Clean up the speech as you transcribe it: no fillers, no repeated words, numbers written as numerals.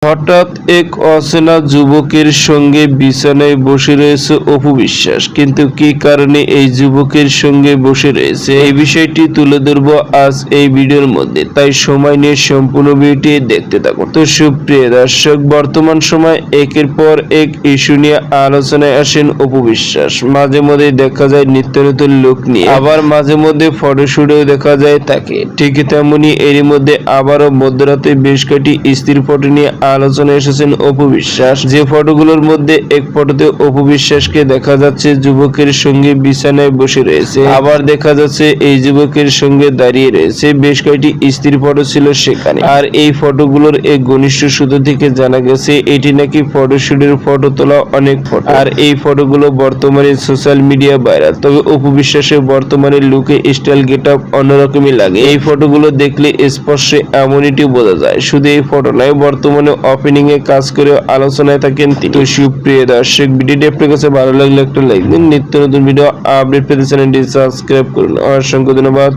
হঠাৎ এক অচেনা যুবকের সঙ্গে বিছানায় বসে রয়েছে অপু বিশ্বাস। কিন্তু কি কারণে এই যুবকের সঙ্গে বসে রয়েছে এই বিষয়টি তুলে ধরবো আজ এই ভিডিওর মধ্যে, তাই সময় নিয়ে সম্পূর্ণ ভিডিওটি দেখতে থাকুন। তো সুপ্রিয় দর্শক, বর্তমান সময় একের পর এক ইস্যু নিয়ে আলোচনায় আসেন অপু বিশ্বাস। মাঝে মধ্যে দেখা যায় নিত্য নতুন লুক নিয়ে, আবার মাঝে মধ্যে ফটোশুটেও দেখা যায় তাকে। ঠিক তেমনি এরই মধ্যে আবারও মধ্যরাতে বেশ কয়েকটি স্ত্রীর ফটো নিয়ে আলোচনায় এসেছেন অপু বিশ্বাস। যে ফটোগুলোর মধ্যে এক ফটোতে অপু বিশ্বাসকে দেখা যাচ্ছে যুবকের সঙ্গে বিছানায় বসে রয়েছে, আবার দেখা যাচ্ছে এই যুবকের সঙ্গে দাঁড়িয়ে রয়েছে। বেশ কয়েকটি স্ত্রীর ফটো ছিল সেখানে। আর এই ফটোগুলোর এক ঘনিষ্ঠ সূত্র থেকে জানা গেছে এটি নাকি ফটোশুটের ফটো তোলা অনেক ফটো। আর এই ফটোগুলো বর্তমানে সোশ্যাল মিডিয়া ভাইরাল। তবে অপু বিশ্বাসের বর্তমানে লুকে স্টাইল গেটআপ অন্যরকমই লাগে। এই ফটোগুলো দেখলে স্পষ্ট এমনটি বোঝা যায়। শুধু এই ফটো নয়, বর্তমানে ওপেনিং এ কাজ করে আলোচনায় থাকেন তিনি। তো সুপ্রিয় দর্শক, ভিডিওটি আপনার কাছে ভালো লাগলে একটা লাইক দিন। নিত্য নতুন ভিডিও আপডেট পেতে চ্যানেলটি সাবস্ক্রাইব করুন। অসংখ্য ধন্যবাদ।